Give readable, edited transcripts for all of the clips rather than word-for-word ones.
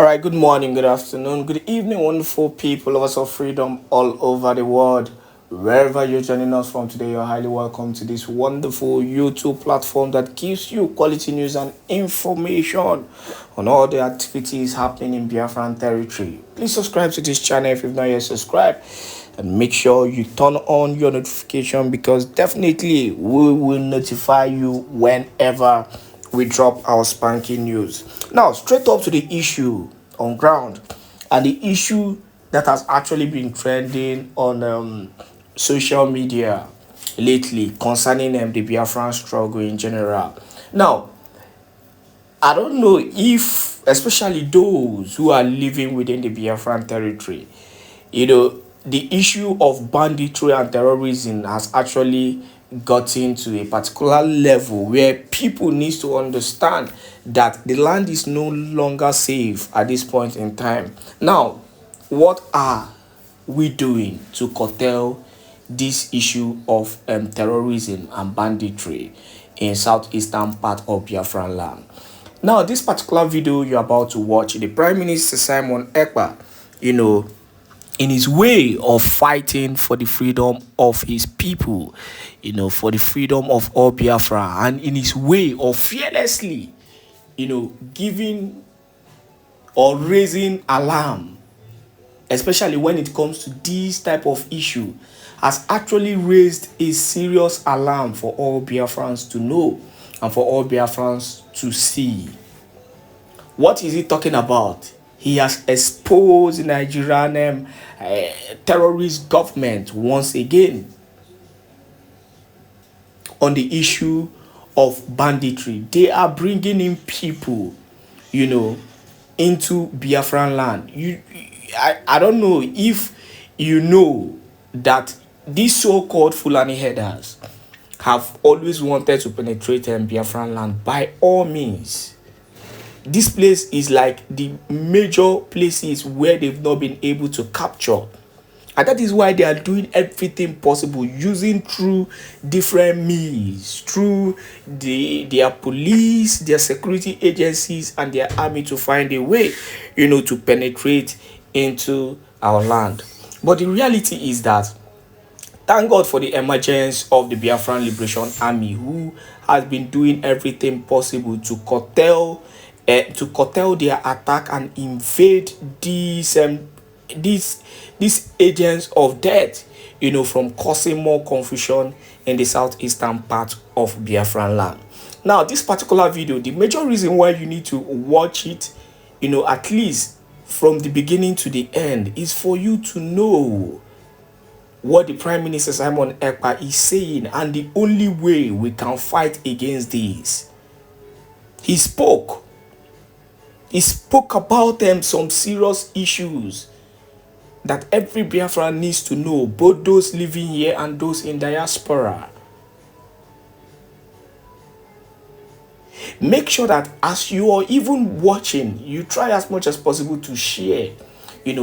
All right, good morning, good afternoon, good evening, wonderful people, lovers of freedom all over the world. Wherever you're joining us from today, you're highly welcome to this wonderful YouTube platform that gives you quality news and information on all the activities happening in Biafran territory. Please subscribe to this channel if you've not yet subscribed, and make sure you turn on your notification because definitely we will notify you whenever we drop our spanking news. Now, straight up to the issue on ground, and the issue that has actually been trending on social media lately concerning the Biafran struggle in general. Now, I don't know if, especially those who are living within the Biafran territory, the issue of banditry and terrorism has actually gotten to a particular level where people need to understand that the land is no longer safe at this point in time. Now, what are we doing to curtail this issue of terrorism and banditry in southeastern part of Biafraland? Now, this particular video you're about to watch, the Prime Minister Simon Ekpa, in his way of fighting for the freedom of his people, for the freedom of all Biafra, and in his way of fearlessly, giving or raising alarm, especially when it comes to this type of issue, has actually raised a serious alarm for all Biafrans to know and for all Biafrans to see. What is he talking about? He has exposed Nigerian terrorist government once again on the issue of banditry. They are bringing in people, into Biafran land. I don't know if you know that these so-called Fulani headers have always wanted to penetrate Biafran land by all means. This place is like the major places where they've not been able to capture. And that is why they are doing everything possible, using through different means, through their police, their security agencies, and their army to find a way, to penetrate into our land. But the reality is that, thank God for the emergence of the Biafran Liberation Army, who has been doing everything possible to curtail their attack and invade these agents of death, from causing more confusion in the southeastern part of Biafran land. Now, this particular video, the major reason why you need to watch it, at least from the beginning to the end, is for you to know what the Prime Minister Simon Ekpa is saying and the only way we can fight against this. He spoke about some serious issues that every Biafran needs to know, both those living here and those in diaspora. Make sure that as you are even watching, you try as much as possible to share,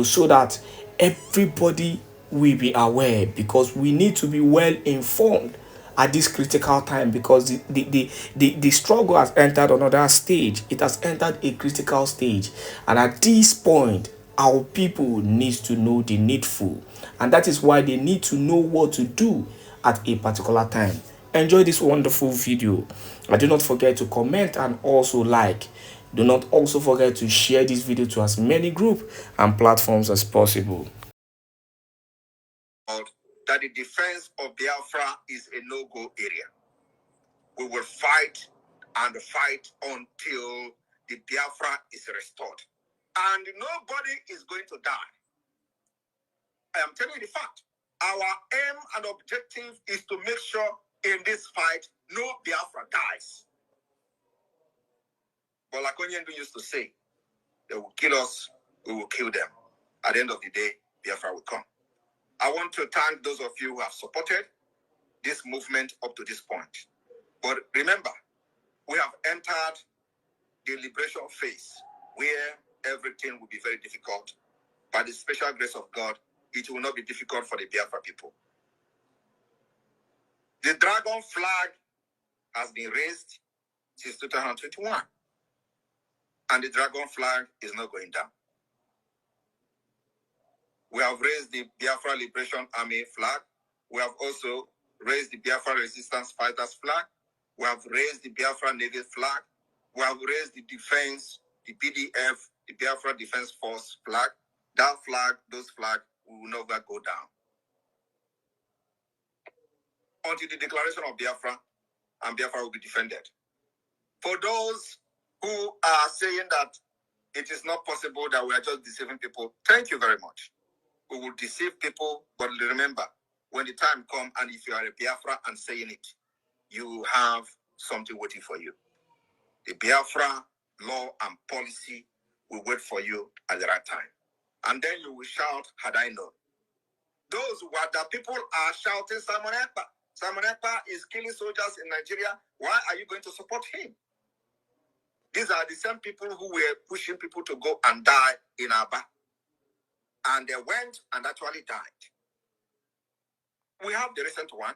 so that everybody will be aware, because we need to be well informed at this critical time, because the struggle has entered another stage. It has entered a critical stage, and at this point our people need to know the needful, and that is why they need to know what to do at a particular time. Enjoy this wonderful video, and do not forget to comment and also like. Do not also forget to share this video to as many groups and platforms as possible. That the defense of Biafra is a no-go area. We will fight and fight until the Biafra is restored. And nobody is going to die. I am telling you the fact. Our aim and objective is to make sure in this fight, no Biafra dies. But like Onyendu used to say, they will kill us, we will kill them. At the end of the day, Biafra will come. I want to thank those of you who have supported this movement up to this point. But remember, we have entered the liberation phase where everything will be very difficult. By the special grace of God, it will not be difficult for the Biafra people. The dragon flag has been raised since 2021. and the dragon flag is not going down. We have raised the Biafra Liberation Army flag. We have also raised the Biafra Resistance Fighters flag. We have raised the Biafra Navy flag. We have raised the defense, the BDF, the Biafra Defense Force flag. That flag, those flags, will never go down until the declaration of Biafra, and Biafra will be defended. For those who are saying that it is not possible that we are just deceiving people, thank you very much. We will deceive people, but remember, when the time comes, and if you are a Biafra and saying it, you have something waiting for you. The Biafra law and policy will wait for you at the right time. And then you will shout, had I known. Those who are the people are shouting, Simon Ekpa. Simon Ekpa is killing soldiers in Nigeria. Why are you going to support him? These are the same people who were pushing people to go and die in Aba. And they went and actually died. We have the recent one.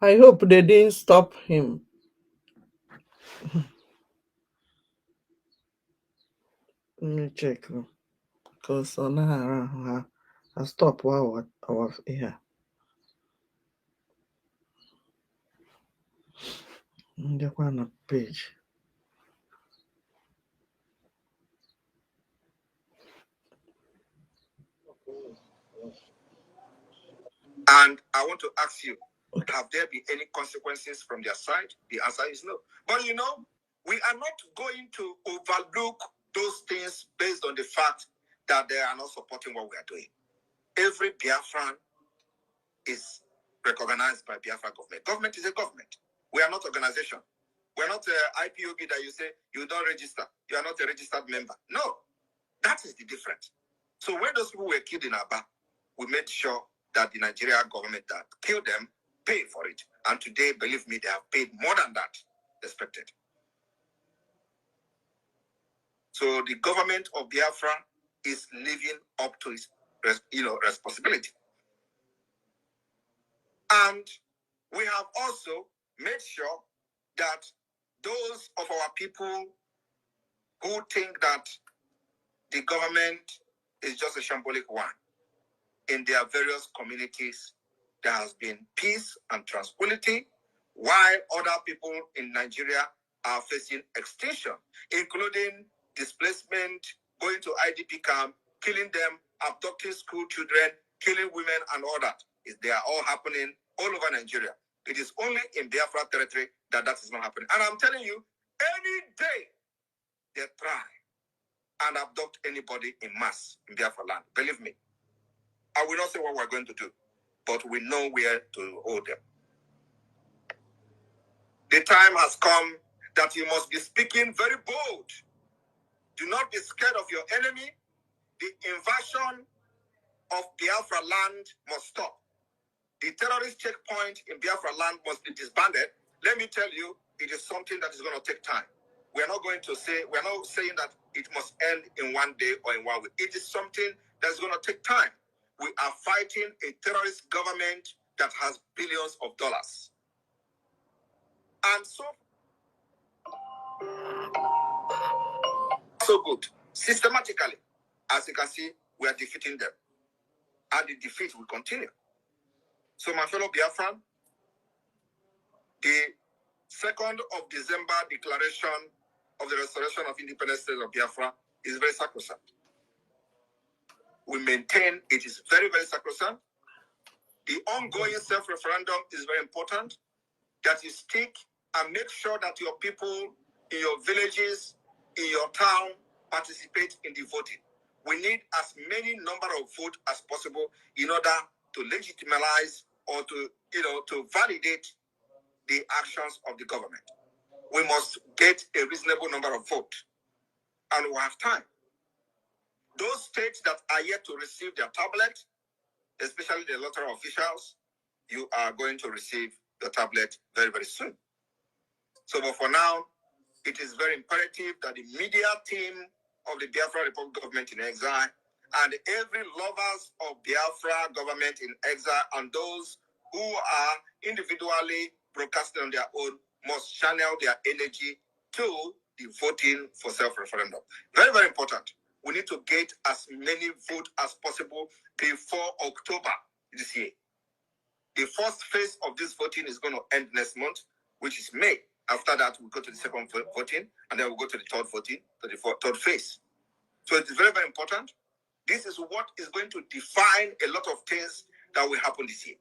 I hope they didn't stop him. Let me check. Because on I stopped while I was here. The one page. And I want to ask you, have there been any consequences from their side? The answer is no. But you know, we are not going to overlook those things based on the fact that they are not supporting what we are doing. Every Biafran is recognized by Biafra government. Government is a government. We are not organization. We are not IPOB that you say you don't register. You are not a registered member. No, that is the difference. So when those people were killed in Aba, we made sure that the Nigerian government that killed them pay for it. And today, believe me, they have paid more than that expected. So the government of Biafra is living up to its responsibility. And we have also made sure that those of our people who think that the government is just a shambolic one, in their various communities, there has been peace and tranquility, while other people in Nigeria are facing extinction, including displacement, going to IDP camp, killing them, abducting school children, killing women, and all that. They are all happening all over Nigeria. It is only in Biafra territory that is not happening. And I'm telling you, any day they try and abduct anybody in mass in Biafraland, believe me, I will not say what we're going to do, but we know where to hold them. The time has come that you must be speaking very bold. Do not be scared of your enemy. The invasion of Biafraland must stop. The terrorist checkpoint in Biafraland must be disbanded. Let me tell you, it is something that is going to take time. We're not saying that it must end in one day or in 1 week. It is something that's going to take time. We are fighting a terrorist government that has billions of dollars. And so good. Systematically, as you can see, we are defeating them. And the defeat will continue. So my fellow Biafran, the 2nd of December declaration of the restoration of independent state of Biafra is very sacrosanct. We maintain it is very, very sacrosanct. The ongoing self-referendum is very important, that you stick and make sure that your people in your villages, in your town, participate in the voting. We need as many number of votes as possible in order to legitimize or to validate the actions of the government. We must get a reasonable number of votes, and we have time. Those states that are yet to receive their tablet, especially the electoral officials, you are going to receive the tablet very, very soon. So, but for now, it is very imperative that the media team of the Biafra Republic government in exile, and every lovers of Biafra government in exile, and those who are individually broadcasting on their own must channel their energy to the voting for self-referendum. Very, very important. We need to get as many votes as possible before October this year. The first phase of this voting is going to end next month, which is May. After that, we'll go to the second voting, and then we'll go to the third voting, to the third phase. So it's very, very important. This is what is going to define a lot of things that will happen this year.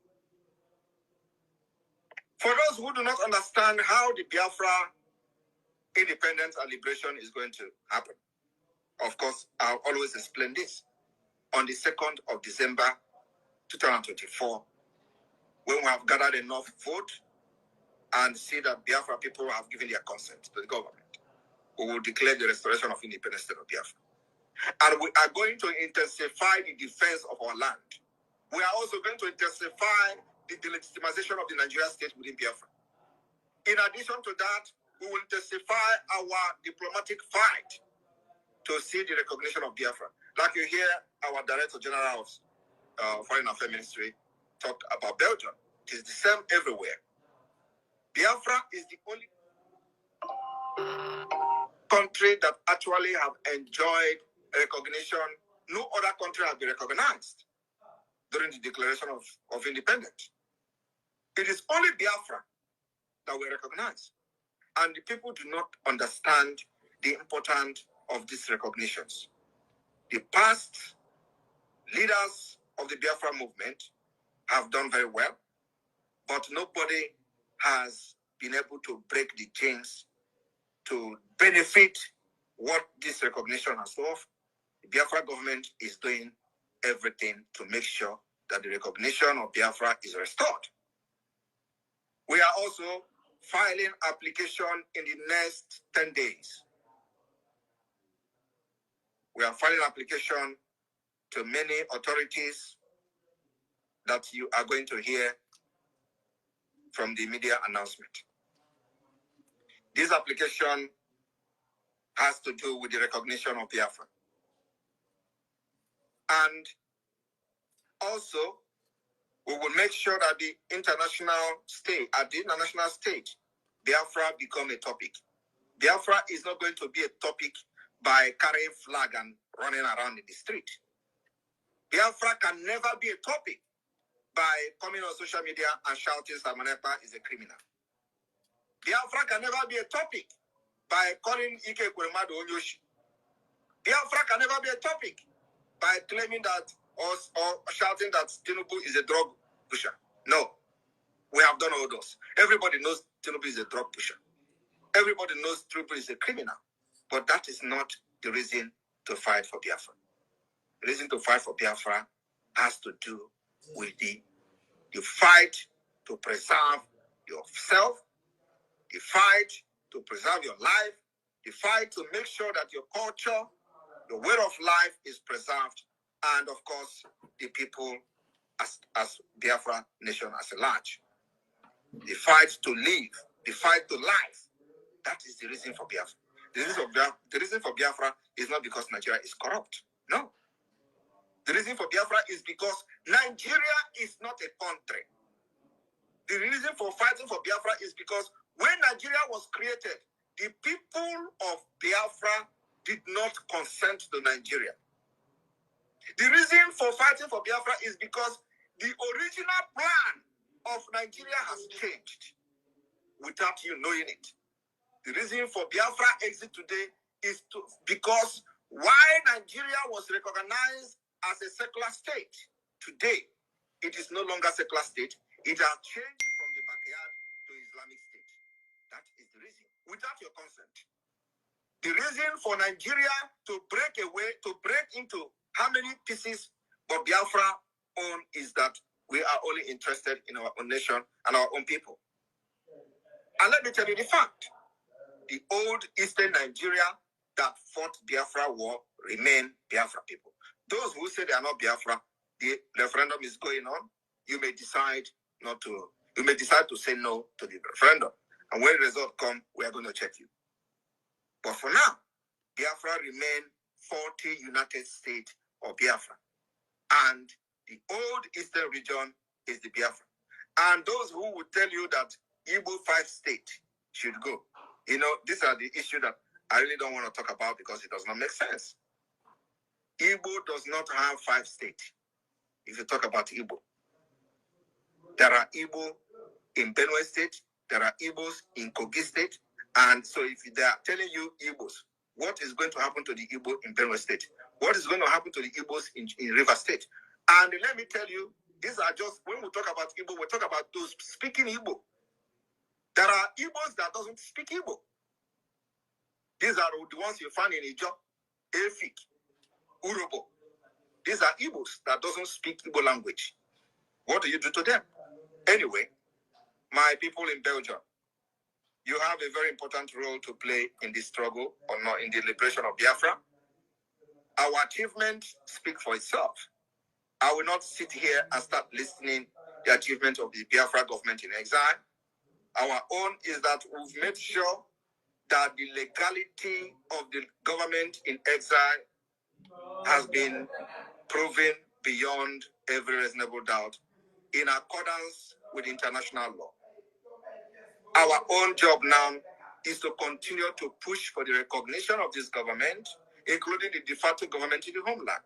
For those who do not understand how the Biafra independence and liberation is going to happen, of course, I'll always explain this. On the 2nd of December 2024, when we have gathered enough vote and see that Biafra people have given their consent to the government, we will declare the restoration of independence state of Biafra. And we are going to intensify the defense of our land. We are also going to intensify the delegitimization of the Nigerian state within Biafra. In addition to that, we will intensify our diplomatic fight to see the recognition of Biafra. Like you hear our Director General of Foreign Affairs Ministry talk about Belgium. It is the same everywhere. Biafra is the only country that actually have enjoyed recognition. No other country has been recognized during the declaration of independence. It is only Biafra that we recognize. And the people do not understand the importance of these recognitions. The past leaders of the Biafra movement have done very well, but nobody has been able to break the chains to benefit what this recognition has to offer. The Biafra government is doing everything to make sure that the recognition of Biafra is restored. We are also filing application in the next 10 days. We are filing application to many authorities that you are going to hear from the media announcement. This application has to do with the recognition of Biafra. And also, we will make sure that the international stage, at the international stage, Biafra become a topic. Biafra is not going to be a topic by carrying flag and running around in the street. Biafra can never be a topic by coming on social media and shouting Samanepa is a criminal. Biafra can never be a topic by calling Ike Kuremadu Onyoshi. Biafra can never be a topic by claiming that or shouting that Tinubu is a drug pusher. No, we have done all those. Everybody knows Tinubu is a drug pusher. Everybody knows Tinubu is a criminal. But that is not the reason to fight for Biafra. The reason to fight for Biafra has to do with the fight to preserve yourself, the fight to preserve your life, the fight to make sure that your culture, your way of life is preserved, and of course, the people as Biafra nation as a large. The fight to live, the fight to life. That is the reason for Biafra. The reason for Biafra is not because Nigeria is corrupt. No. The reason for Biafra is because Nigeria is not a country. The reason for fighting for Biafra is because when Nigeria was created, the people of Biafra did not consent to Nigeria. The reason for fighting for Biafra is because the original plan of Nigeria has changed without you knowing it. The reason for Biafra exit today is because why Nigeria was recognized as a secular state, today it is no longer a secular state. It has changed from the backyard to Islamic state. That is the reason, without your consent. The reason for Nigeria to break away, to break into how many pieces of Biafra own is that we are only interested in our own nation and our own people. And let me tell you the fact. The old Eastern Nigeria that fought Biafra war remain Biafra people. Those who say they are not Biafra, the referendum is going on. You may decide to say no to the referendum. And when the result comes, we are going to check you. But for now, Biafra remain 40 United States of Biafra. And the old eastern region is the Biafra. And those who would tell you that Igbo 5 states should go, you know, these are the issues that I really don't want to talk about because it does not make sense. Igbo does not have 5 states. If you talk about Igbo, there are Igbo in Benue State, there are Igbos in Kogi State, and so if they are telling you Igbos, what is going to happen to the Igbo in Benue State? What is going to happen to the Igbos in River State? And let me tell you, these are just, when we talk about Igbo, we talk about those speaking Igbo. There are Igbos that doesn't speak Igbo. These are the ones you find in Ijo, Efik, Urobo. These are Igbos that doesn't speak Igbo language. What do you do to them? Anyway, my people in Belgium, you have a very important role to play in this struggle or not in the liberation of Biafra. Our achievement speak for itself. I will not sit here and start listening the achievement of the Biafra government in exile. Our own is that we've made sure that the legality of the government in exile has been proven beyond every reasonable doubt in accordance with international law. Our own job now is to continue to push for the recognition of this government, including the de facto government in the homeland.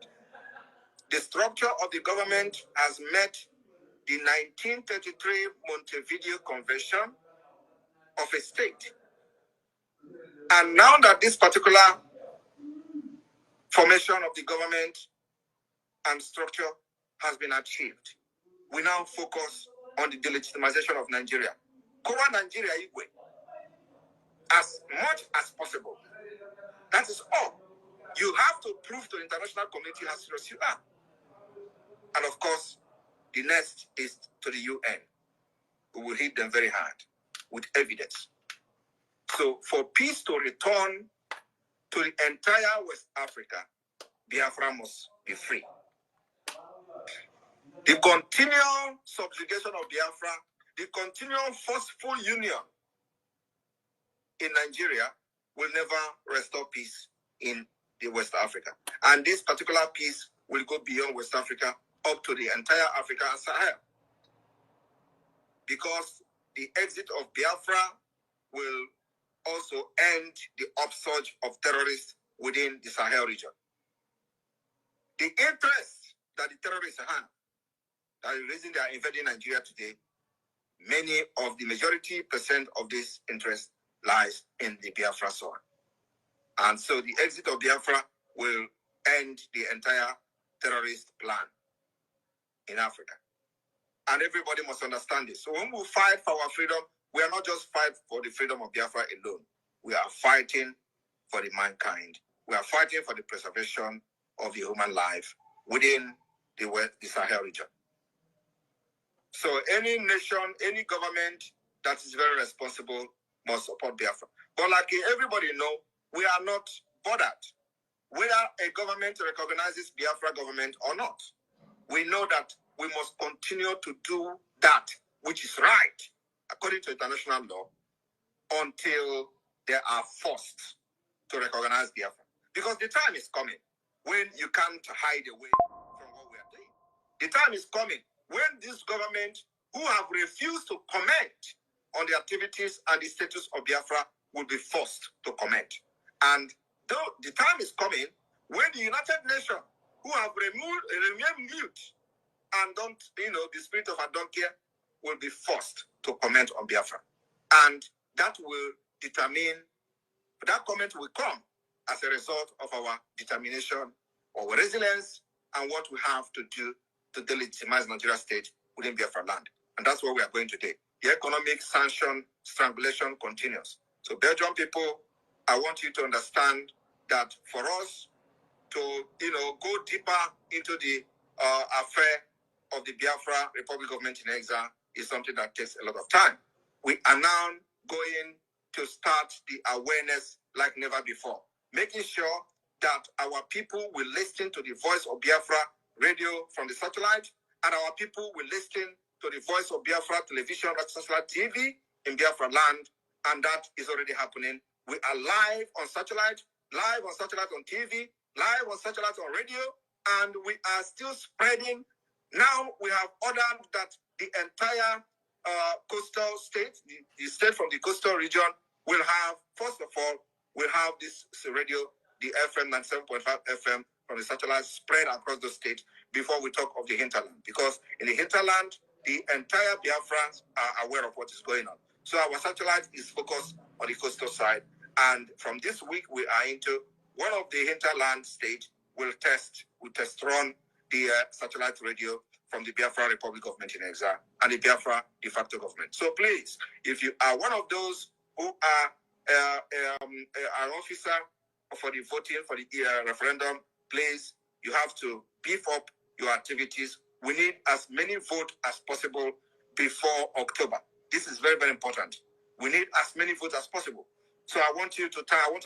The structure of the government has met the 1933 Montevideo Convention of a state. And now that this particular formation of the government and structure has been achieved, we now focus on the delegitimization of Nigeria. Kowa Nigeria Igwe, as much as possible. That is all. You have to prove to the international community how serious you are. And of course, the next is to the UN. We will hit them very hard with evidence. So for peace to return to the entire West Africa, Biafra must be free. The continual subjugation of Biafra, the continual forceful union in Nigeria will never restore peace in the West Africa. And this particular peace will go beyond West Africa up to the entire Africa and Sahel. Because the exit of Biafra will also end the upsurge of terrorists within the Sahel region. The interest that the terrorists have, that is the reason they are invading Nigeria today, many of the majority percent of this interest lies in the Biafra soil. And so the exit of Biafra will end the entire terrorist plan in Africa. And everybody must understand this. So when we fight for our freedom, we are not just fighting for the freedom of Biafra alone. We are fighting for the mankind. We are fighting for the preservation of the human life within the Sahel region. So any nation, any government that is very responsible must support Biafra. But like everybody knows, we are not bothered whether a government recognizes Biafra government or not. We know that we must continue to do that which is right according to international law until they are forced to recognize Biafra. Because the time is coming when you can't hide away from what we are doing. The time is coming when this government, who have refused to comment on the activities and the status of Biafra, will be forced to comment. And though the time is coming when the United Nations, who have remained mute and don't, the spirit of I don't care, will be forced to comment on Biafra. And that will determine, that comment will come as a result of our determination, our resilience, and what we have to do to delegitimize Nigeria state within Biafraland. And that's where we are going today. The economic sanction strangulation continues. So Belgian people, I want you to understand that for us to, go deeper into the affair of the Biafra Republic Government in Exile is something that takes a lot of time. We are now going to start the awareness like never before, making sure that our people will listen to the voice of Biafra radio from the satellite, and our people will listen to the voice of Biafra television, satellite TV in Biafraland, and that is already happening. We are live on satellite on TV, live on satellite on radio, and we are still spreading. Now we have ordered that the entire coastal state, the state from the coastal region, will have, first of all, we'll have this radio, the FM 97.5 FM from the satellite spread across the state before we talk of the hinterland. Because in the hinterland, the entire Biafrans are aware of what is going on. So our satellite is focused on the coastal side. And from this week, we are into one of the hinterland states will test run the satellite radio from the Biafra Republic Government in Exile and the Biafra de facto government. So please, if you are one of those who are an officer for the voting for the referendum, please, you have to beef up your activities. We need as many votes as possible before October. This is very, very important. We need as many votes as possible. So I want to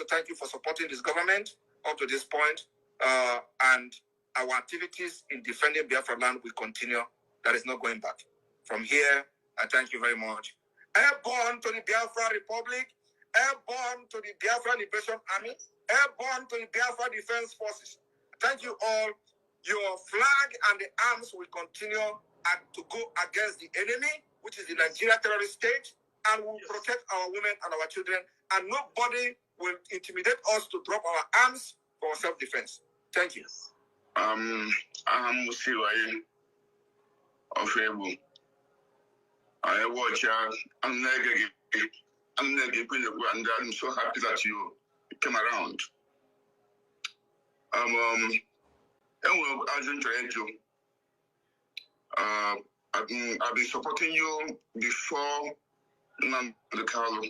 thank you for supporting this government up to this point, and our activities in defending Biafraland will continue. That is not going back. From here, I thank you very much. Airborne to the Biafra Republic, airborne to the Biafra Liberation Army, airborne to the Biafra Defense Forces. Thank you all. Your flag and the arms will continue to go against the enemy, which is the Nigeria terrorist state, and will protect our women and our children, and nobody will intimidate us to drop our arms for self-defense. Thank you. I'm Musiwaye of Ebu. I watch I'm so happy that you came around. I've been supporting you before the Carlo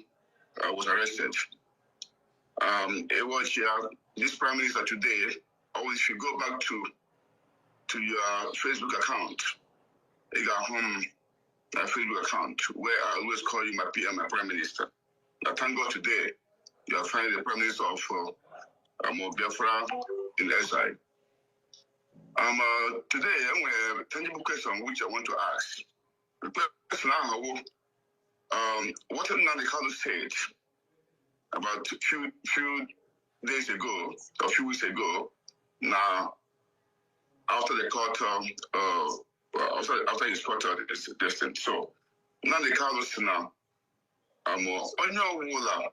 was arrested. This Prime Minister today, or if you go back to your Facebook account, you got home my Facebook account where I always call you my PM, my Prime Minister. I thank God today you are finally the Prime Minister of Biafra in exile. Today I'm a tangible question which I want to ask. The person what Nnamdi Kanu said about a few days ago, a few weeks ago, now after the court, after his court distance. So Nnamdi Kanu now, onye ọbụla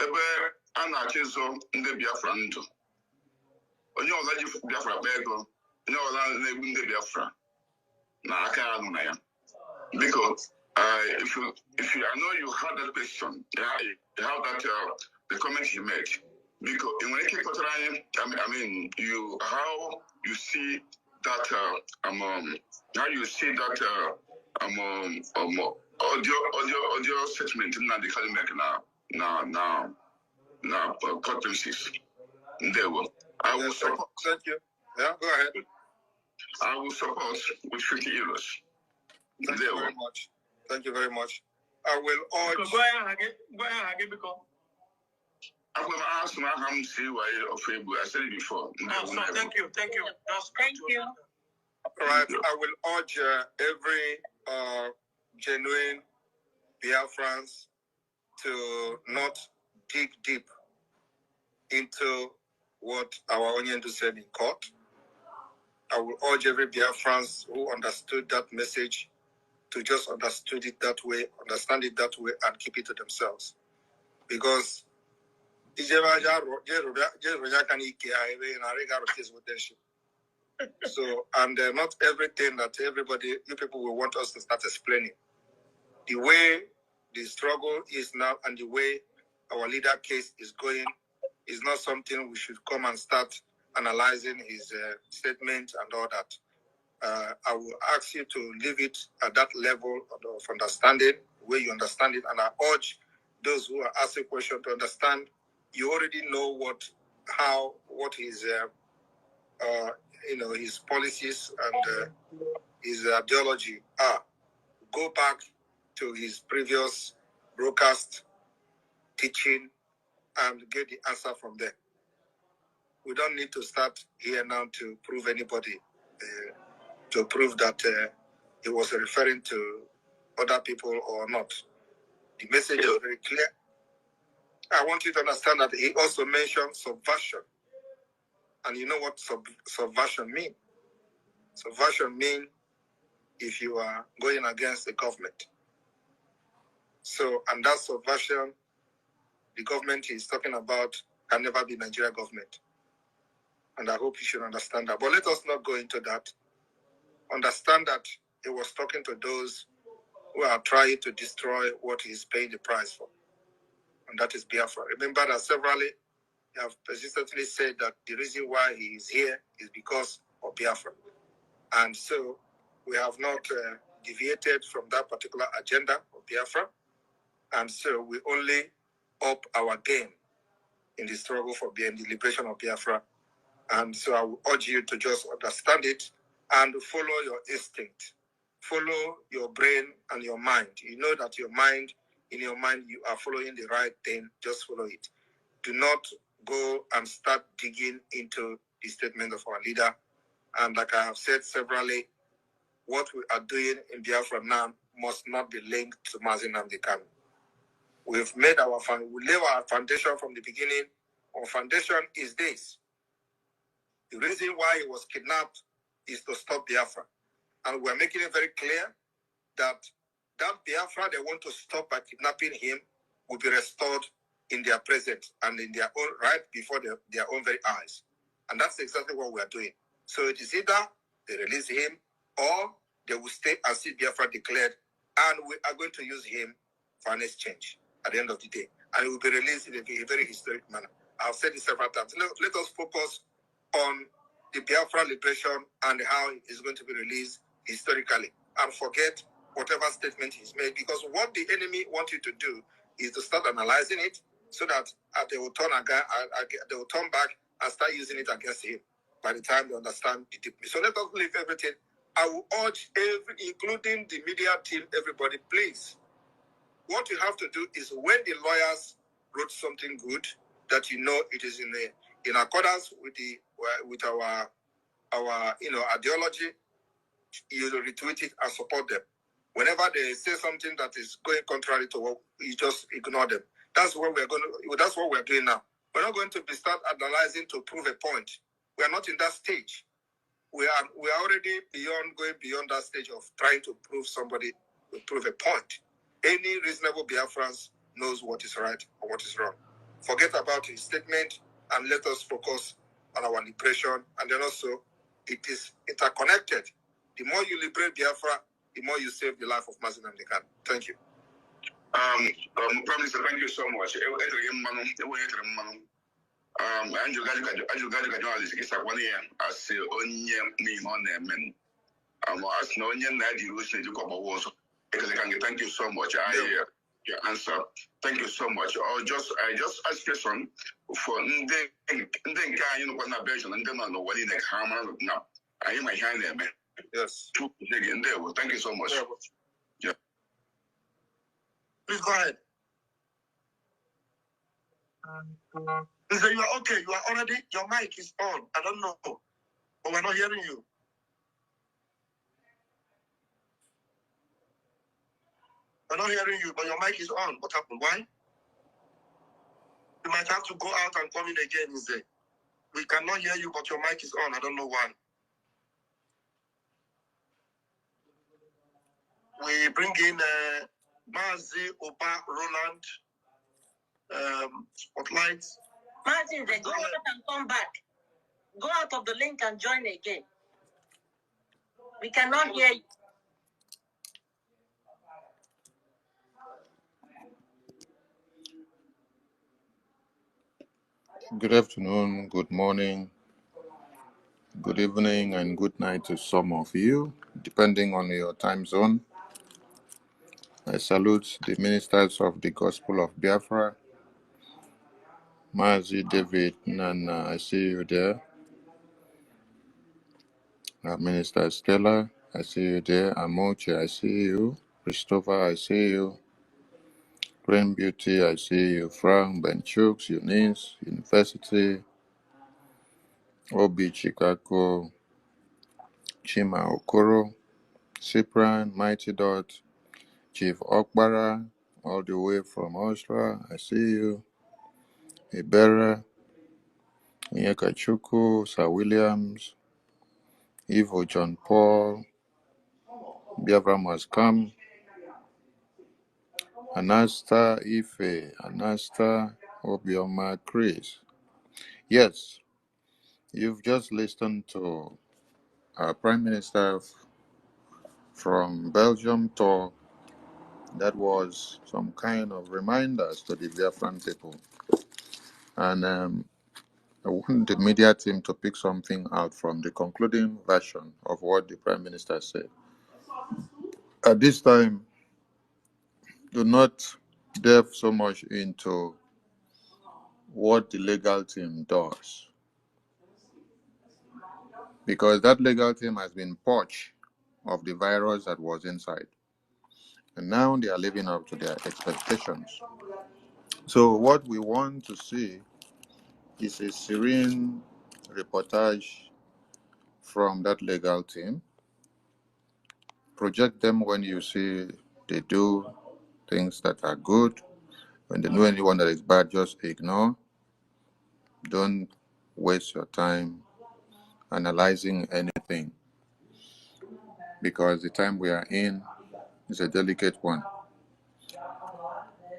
ebe a na-achịzọ ndị Biafra ndụ, onye ọbụla ji Biafra kpa ego, onye ọbụla na-egbu ndị Biafra na aka ya nọ na ya. Because if you I know you heard that question, you have that the comment he made. Because when it came to I mean you how you see that audio statement in the Kalimek now court premises. There will I will support. Thank you. Yeah, go ahead. I will support with 50 euros. Thank you very much. Thank you very much. I will urge. Go ahead, because I'm going to ask my ham see why of Facebook. I said it before. Thank you. Thank you. All right. I will urge every genuine Biafrans to not dig deep into what our Onyendu said in court. I will urge every Biafrans who understood that message to just understand it that way, and keep it to themselves. Because so, and not everything that you people will want us to start explaining. The way the struggle is now and the way our leader case is going is not something we should come and start analyzing his statement and all that. I will ask you to leave it at that level of understanding, where you understand it, and I urge those who are asking questions to understand. You already know what his his policies and his ideology are. Go back to his previous broadcast teaching and get the answer from there. We don't need to start here now to prove anybody, to prove that he was referring to other people or not. The message is very clear. I want you to understand that he also mentioned subversion. And you know what subversion means? Subversion means if you are going against the government. So, and that subversion, the government is talking about can never be Nigeria government. And I hope you should understand that. But let us not go into that. Understand that he was talking to those who are trying to destroy what he's paying the price for. And that is Biafra. Remember that severally have persistently said that the reason why he is here is because of Biafra. And so we have not deviated from that particular agenda of Biafra. And so we only up our game in the struggle for the liberation of Biafra. And so I will urge you to just understand it and follow your instinct. Follow your brain and your mind. You know that in your mind, you are following the right thing. Just follow it. Do not go and start digging into the statement of our leader. And like I have said severally, what we are doing in Biafra now must not be linked to Mazi Nnamdi Kanu. We laid our foundation from the beginning. Our foundation is this. The reason why he was kidnapped is to stop Biafra. And we're making it very clear that Biafra they want to stop by kidnapping him will be restored in their presence and in their own right before their own very eyes. And that's exactly what we are doing. So it is either they release him or they will stay and see Biafra declared, and we are going to use him for an exchange at the end of the day. And he will be released in a very historic manner. I've said it several times. Let us focus on the Biafra liberation and how it's going to be released historically, and forget whatever statement he's made, because what the enemy wants you to do is to start analyzing it so that they will turn back and start using it against him by the time they understand the deep. So let us leave everything. I will urge including the media team, everybody, please. What you have to do is when the lawyers wrote something good that you know it is in accordance with our ideology, you retweet it and support them. Whenever they say something that is going contrary to what, you just ignore them. That's what we're doing now. We're not going to start analyzing to prove a point. We are not in that stage. We are already going beyond that stage of trying to prove a point. Any reasonable Biafrans knows what is right or what is wrong. Forget about his statement and let us focus on our liberation. And then also, it is interconnected. The more you liberate Biafra, the more you save the life of Mazi Nnamdi Kanu. Thank you. Prime Minister, thank you so much. Thank you so much. Your answer. Thank you so much. I just ask question for yes. Thank you so much. Yeah. Please go ahead. Listen, you are okay. You are already, your mic is on. I don't know, but we're not hearing you. We're not hearing you, but your mic is on. What happened? Why? You might have to go out and come in again instead. We cannot hear you, but your mic is on. I don't know why. We bring in Mazi Oba Roland Spotlight. Martin, go out and come back. Go out of the link and join again. We cannot hear you. Good afternoon, good morning, good evening, and good night to some of you, depending on your time zone. I salute the ministers of the Gospel of Biafra, Mazi David, and I see you there. Minister Stella, I see you there. Amoche, I see you. Christopher, I see you. Green Beauty, I see you. Frank, Benchooks, Eunice, University, Obi Chicago, Chima Okoro, Cyprian, Mighty Dot, Chief Okbara, all the way from Austria, I see you. Ibera, Onyekachukwu, Sir Williams, Ivo John Paul, Biafra must come, Anasta Ife, Anasta Obioma Chris. Yes, you've just listened to our Prime Minister from Belgium talk. That was some kind of reminders to the Biafran people. And I want the media team to pick something out from the concluding version of what the Prime Minister said. At this time, do not delve so much into what the legal team does, because that legal team has been purged of the virus that was inside. And now they are living up to their expectations. So what we want to see is a serene reportage from that legal team. Project them when you see they do things that are good. When they know anyone that is bad, just ignore. Don't waste your time analyzing anything, because the time we are in is a delicate one.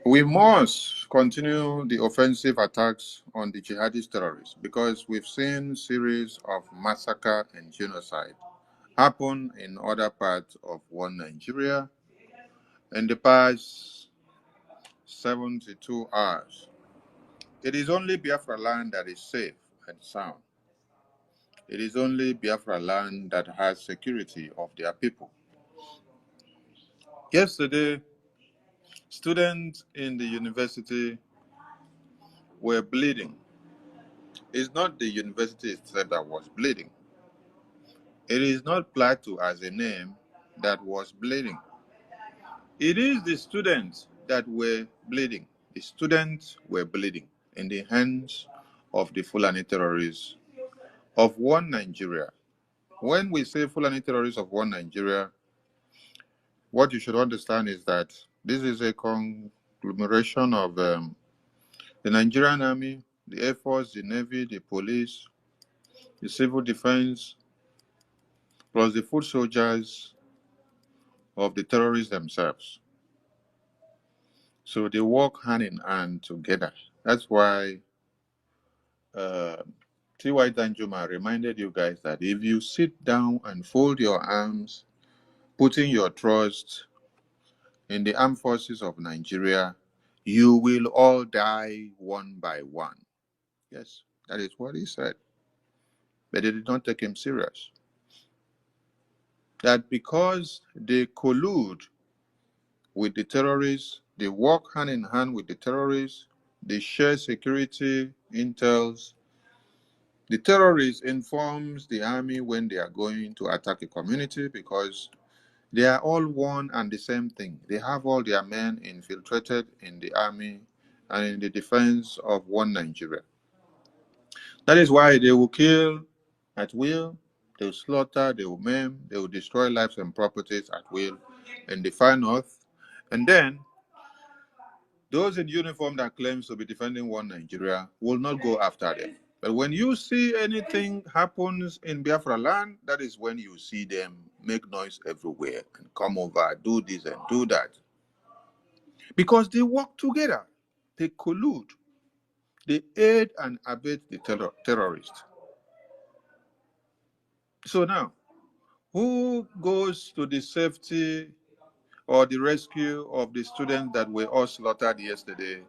We must continue the offensive attacks on the jihadist terrorists, because we've seen series of massacre and genocide happen in other parts of one Nigeria in the past 72 hours. It is only Biafraland that is safe and sound. It is only Biafraland that has security of their people. Yesterday, students in the university were bleeding. It's not the university itself that was bleeding. It is not Plateau as a name that was bleeding. It is the students that were bleeding. The students were bleeding in the hands of the Fulani terrorists of one Nigeria. When we say Fulani terrorists of one Nigeria, what you should understand is that this is a conglomeration of the Nigerian Army, the Air Force, the Navy, the police, the civil defense, plus the foot soldiers of the terrorists themselves. So they work hand in hand together. That's why T.Y. Danjuma reminded you guys that if you sit down and fold your arms, putting your trust in the armed forces of Nigeria, you will all die one by one. Yes, that is what he said. But they did not take him serious. That because they collude with the terrorists, they work hand in hand with the terrorists, they share security intels. The terrorists informs the army when they are going to attack a community, because they are all one and the same thing. They have all their men infiltrated in the army and in the defense of one Nigeria. That is why they will kill at will, they will slaughter, they will maim, they will destroy lives and properties at will in the far north. And then those in uniform that claims to be defending one Nigeria will not go after them. But when you see anything happens in Biafraland, that is when you see them make noise everywhere and come over, do this and do that. Because they work together, they collude, they aid and abet the terrorists. So now, who goes to the safety or the rescue of the students that were all slaughtered yesterday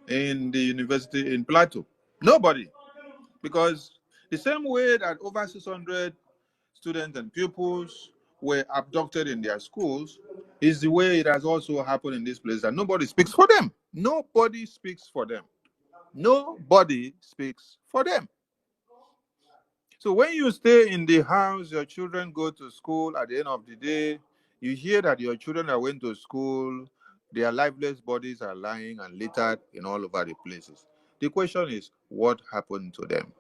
in the university in Plateau? Nobody. Because the same way that over 600 students and pupils were abducted in their schools is the way it has also happened in this place, that nobody speaks for them. Nobody speaks for them. Nobody speaks for them. So when you stay in the house, your children go to school, at the end of the day, you hear that your children that went to school, their lifeless bodies are lying and littered in all over the places. The question is, what happened to them?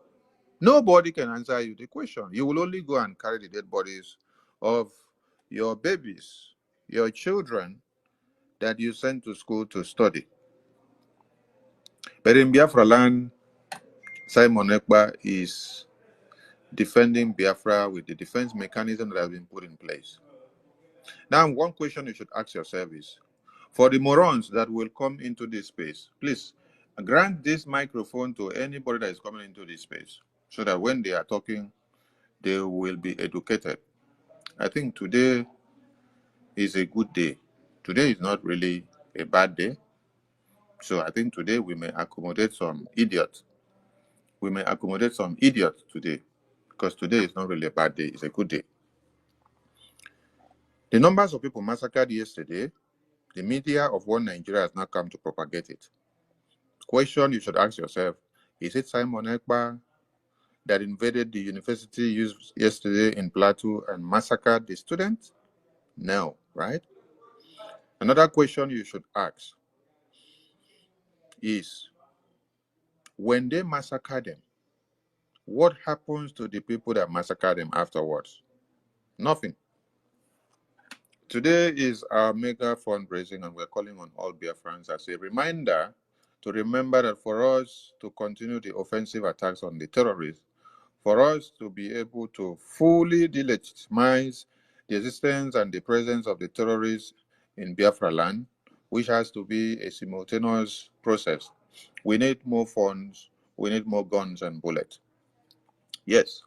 Nobody can answer you the question. You will only go and carry the dead bodies of your babies, your children that you sent to school to study. But in Biafraland, Simon Ekpa is defending Biafra with the defense mechanism that has been put in place. Now, one question you should ask yourself is, for the morons that will come into this space, please grant this microphone to anybody that is coming into this space so that when they are talking, they will be educated. I think today is a good day. Today is not really a bad day. So I think today we may accommodate some idiots. We may accommodate some idiots today because today is not really a bad day. It's a good day. The numbers of people massacred yesterday, the media of one Nigeria has now come to propagate it. Question you should ask yourself, is it Simon Ekpa that invaded the university yesterday in Plateau and massacred the students? No, right? Another question you should ask is, when they massacre them, what happens to the people that massacre them afterwards? Nothing. Today is our mega fundraising, and we're calling on all Biafrans as a reminder to remember that for us to continue the offensive attacks on the terrorists, for us to be able to fully delegitimize the existence and the presence of the terrorists in Biafraland, which has to be a simultaneous process, we need more funds, we need more guns and bullets. Yes,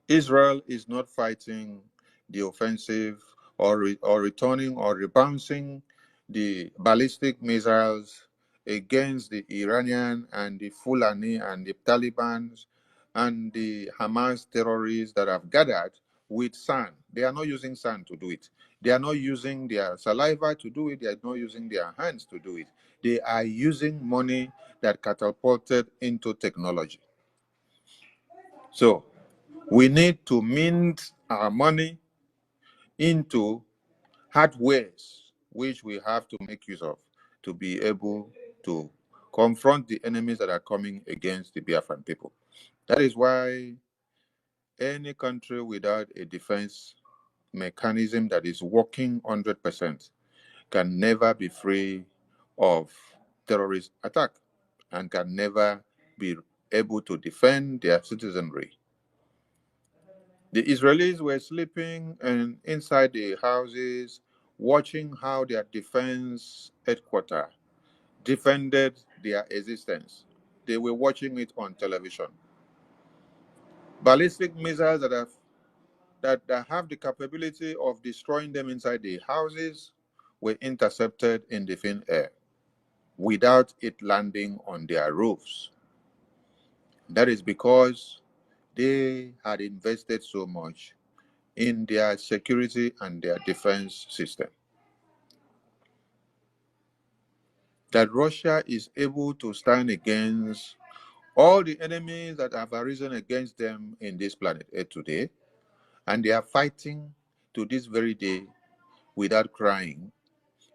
Israel is not fighting the offensive or returning or rebouncing the ballistic missiles against the Iranian and the Fulani and the Taliban and the Hamas terrorists that have gathered with sand. They are not using sand to do it. They are not using their saliva to do it. They are not using their hands to do it. They are using money that catapulted into technology. So we need to mint our money into hardwares which we have to make use of to be able to confront the enemies that are coming against the Biafran people. That is why any country without a defense mechanism that is working 100% can never be free of terrorist attack and can never be able to defend their citizenry. The Israelis were sleeping and inside the houses, watching how their defense headquarters defended their existence. They were watching it on television. Ballistic missiles that have the capability of destroying them inside the houses were intercepted in the thin air without it landing on their roofs. That is because they had invested so much in their security and their defense system. That Russia is able to stand against all the enemies that have arisen against them in this planet Earth today, and they are fighting to this very day without crying,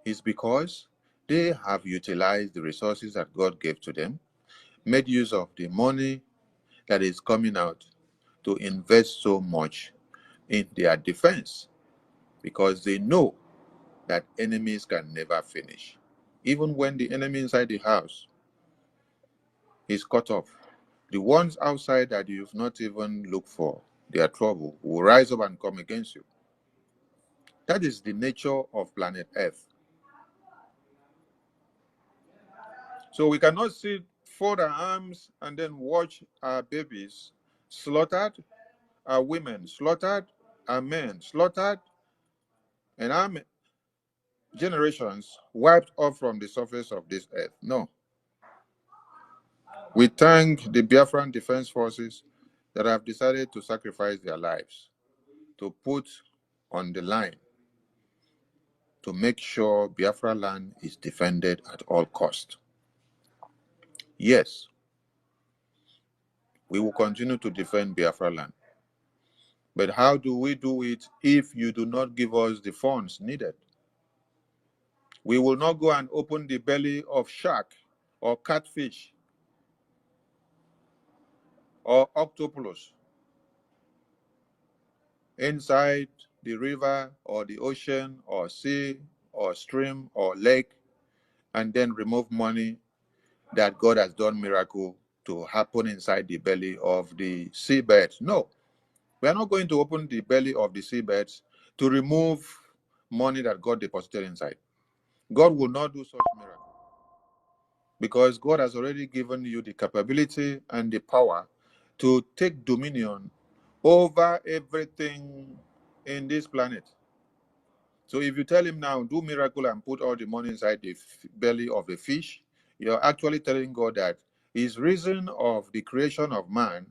is because they have utilized the resources that God gave to them, made use of the money that is coming out to invest so much in their defense, because they know that enemies can never finish. Even when the enemy inside the house is cut off, the ones outside that you've not even looked for their trouble will rise up and come against you. That is the nature of planet Earth. So we cannot sit, fold our arms, and then watch our babies slaughtered, our women slaughtered, our men slaughtered, and our generations wiped off from the surface of this earth. No. We thank the Biafran Defense Forces that have decided to sacrifice their lives, to put on the line, to make sure Biafraland is defended at all costs. Yes, we will continue to defend Biafraland. But how do we do it if you do not give us the funds needed? We will not go and open the belly of shark or catfish or octopus inside the river or the ocean or sea or stream or lake and then remove money that God has done miracle to happen inside the belly of the seabed. No, we are not going to open the belly of the seabed to remove money that God deposited inside. God will not do such miracle because God has already given you the capability and the power to take dominion over everything in this planet. So if you tell him now, do miracle and put all the money inside the belly of the fish, you're actually telling God that his reason of the creation of man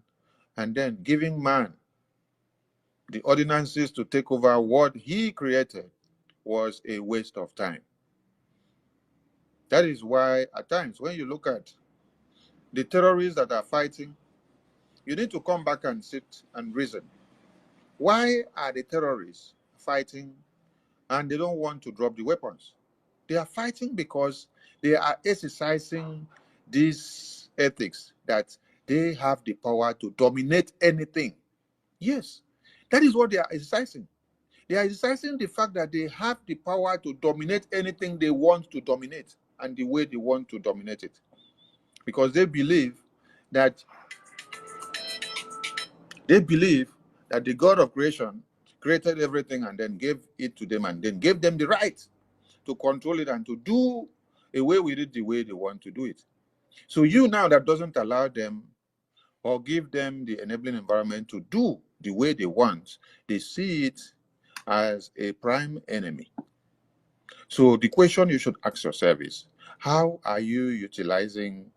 and then giving man the ordinances to take over what he created was a waste of time. That is why at times when you look at the terrorists that are fighting, you need to come back and sit and reason. Why are the terrorists fighting and they don't want to drop the weapons? They are fighting because they are exercising these ethics that they have the power to dominate anything. Yes, that is what they are exercising. They are exercising the fact that they have the power to dominate anything they want to dominate and the way they want to dominate it. Because they believe that the God of creation created everything and then gave it to them and then gave them the right to control it and to do away with it the way they want to do it. So you now that doesn't allow them or give them the enabling environment to do the way they want, they see it as a prime enemy. So the question you should ask yourself is, how are you utilizing